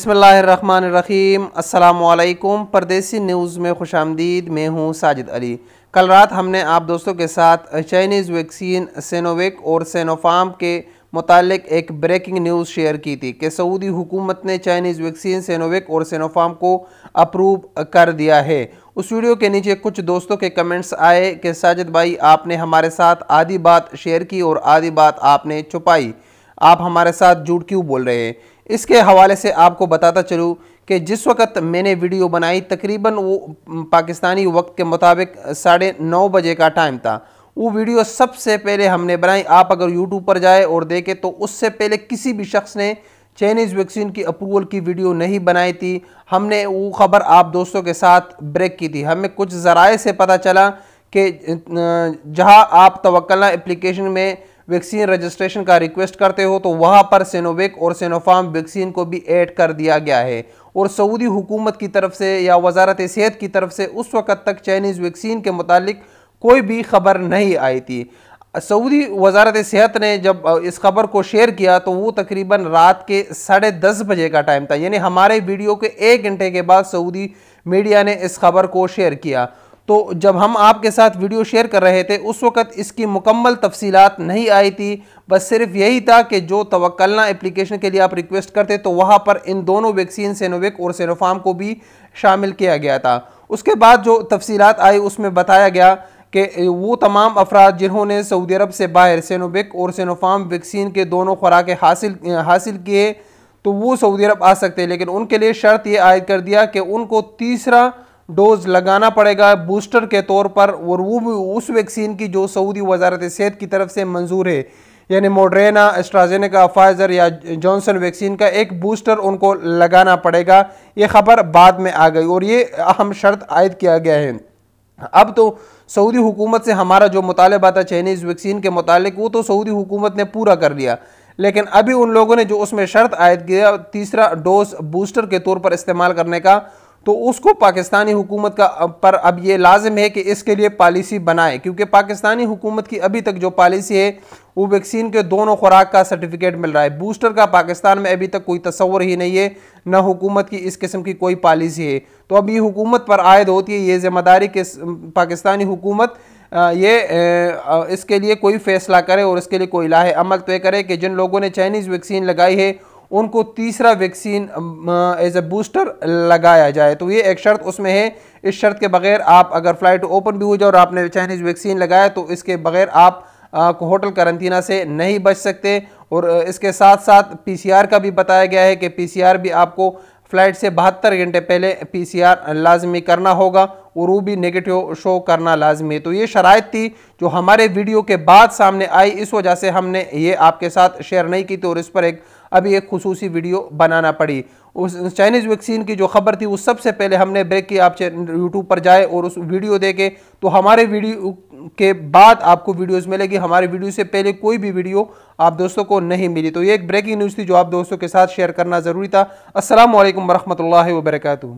बिस्मिल्लाहिर्रहमानिर्रहीम। अस्सलामुअलैकुम। परदेसी न्यूज़ में खुशामदीद। मैं हूँ साजिद अली। कल रात हमने आप दोस्तों के साथ चाइनीज़ वैक्सीन सिनोवैक और सिनोफार्म के मुतालिक एक ब्रेकिंग न्यूज़ शेयर की थी कि सऊदी हुकूमत ने चाइनीज़ वैक्सीन सिनोवैक और सिनोफार्म को अप्रूव कर दिया है। उस वीडियो के नीचे कुछ दोस्तों के कमेंट्स आए कि साजिद भाई, आपने हमारे साथ आधी बात शेयर की और आधी बात आपने छुपाई, आप हमारे साथ झूठ क्यों बोल रहे हैं। इसके हवाले से आपको बताता चलूँ कि जिस वक्त मैंने वीडियो बनाई तकरीबन वो पाकिस्तानी वक्त के मुताबिक 9:30 बजे का टाइम था। वो वीडियो सबसे पहले हमने बनाई। आप अगर यूट्यूब पर जाए और देखें तो उससे पहले किसी भी शख्स ने चाइनीज़ वैक्सीन की अप्रूवल की वीडियो नहीं बनाई थी। हमने वो ख़बर आप दोस्तों के साथ ब्रेक की थी। हमें कुछ ज़राए से पता चला कि जहां आप तवक्कलना एप्लीकेशन में वैक्सीन रजिस्ट्रेशन का रिक्वेस्ट करते हो तो वहां पर सिनोवैक और सिनोफार्म वैक्सीन को भी ऐड कर दिया गया है। और सऊदी हुकूमत की तरफ से या वजारत सेहत की तरफ से उस वक़्त तक चाइनीज़ वैक्सीन के मुतालिक कोई भी खबर नहीं आई थी। सऊदी वजारत सेहत ने जब इस खबर को शेयर किया तो वो तकरीबन रात के 10:30 बजे का टाइम था, यानी हमारे वीडियो के 1 घंटे के बाद सऊदी मीडिया ने इस खबर को शेयर किया। तो जब हम आपके साथ वीडियो शेयर कर रहे थे उस वक्त इसकी मुकम्मल तफसीलात नहीं आई थी। बस सिर्फ यही था कि जो तवक्कलना एप्लीकेशन के लिए आप रिक्वेस्ट करते तो वहाँ पर इन दोनों वैक्सीन सिनोवैक और सिनोफार्म को भी शामिल किया गया था। उसके बाद जो तफसीलात आई उसमें बताया गया कि वो तमाम अफराद जिन्होंने सऊदी अरब से बाहर सिनोवैक और सिनोफार्म वैक्सीन के दोनों खुराकें हासिल किए तो वो सऊदी अरब आ सकते हैं, लेकिन उनके लिए शर्त ये आयद कर दिया कि उनको तीसरा डोज लगाना पड़ेगा बूस्टर के तौर पर, और वो भी उस वैक्सीन की जो सऊदी वजारत सेहत की तरफ से मंजूर है, यानी मॉडर्ना, एस्ट्राजेनेका, फाइजर या जॉनसन वैक्सीन का एक बूस्टर उनको लगाना पड़ेगा। ये खबर बाद में आ गई और ये अहम शर्त आयद किया गया है। अब तो सऊदी हुकूमत से हमारा जो मुतालबा था चाइनीज़ वैक्सीन के मुतालिक वो तो सऊदी हुकूमत ने पूरा कर लिया, लेकिन अभी उन लोगों ने जो उसमें शर्त आयद किया तीसरा डोज बूस्टर के तौर पर इस्तेमाल करने का, तो उसको पाकिस्तानी हुकूमत का पर अब ये लाजिम है कि इसके लिए पॉलिसी बनाए, क्योंकि पाकिस्तानी हुकूमत की अभी तक जो पॉलिसी है वो वैक्सीन के दोनों खुराक का सर्टिफिकेट मिल रहा है। बूस्टर का पाकिस्तान में अभी तक कोई तस्वर ही नहीं है, ना हुकूमत की इस किस्म की कोई पॉलिसी है। तो अब ये हुकूमत पर आयद होती है ये जिम्मेदारी कि पाकिस्तानी हुकूमत इसके लिए कोई फैसला करे और इसके लिए कोई लाहे अमल तय करे कि जिन लोगों ने चाइनीज़ वैक्सीन लगाई है उनको तीसरा वैक्सीन एज ए बूस्टर लगाया जाए। तो ये एक शर्त उसमें है। इस शर्त के बगैर आप अगर फ़्लाइट ओपन भी हो जाए और आपने चाइनीज़ वैक्सीन लगाया तो इसके बगैर आप होटल करंतना से नहीं बच सकते। और इसके साथ साथ PCR का भी बताया गया है कि PCR भी आपको फ़्लाइट से 72 घंटे पहले PCR लाजमी करना होगा और वो भी नेगेटिव शो करना लाजमी है। तो ये शराइत थी जो हमारे वीडियो के बाद सामने आई, इस वजह से हमने ये आपके साथ शेयर नहीं की थी और इस पर अभी एक खुसूसी वीडियो बनाना पड़ी। उस चाइनीज़ वैक्सीन की जो खबर थी वो सबसे पहले हमने ब्रेक की। आप यूट्यूब पर जाए और उस वीडियो देखे तो हमारे वीडियो के बाद आपको वीडियोस मिलेगी, हमारे वीडियो से पहले कोई भी वीडियो आप दोस्तों को नहीं मिली। तो ये एक ब्रेकिंग न्यूज़ थी जो आप दोस्तों के साथ शेयर करना ज़रूरी था। अस्सलामु अलैकुम वरहमतुल्लाहि वबरकातुहू।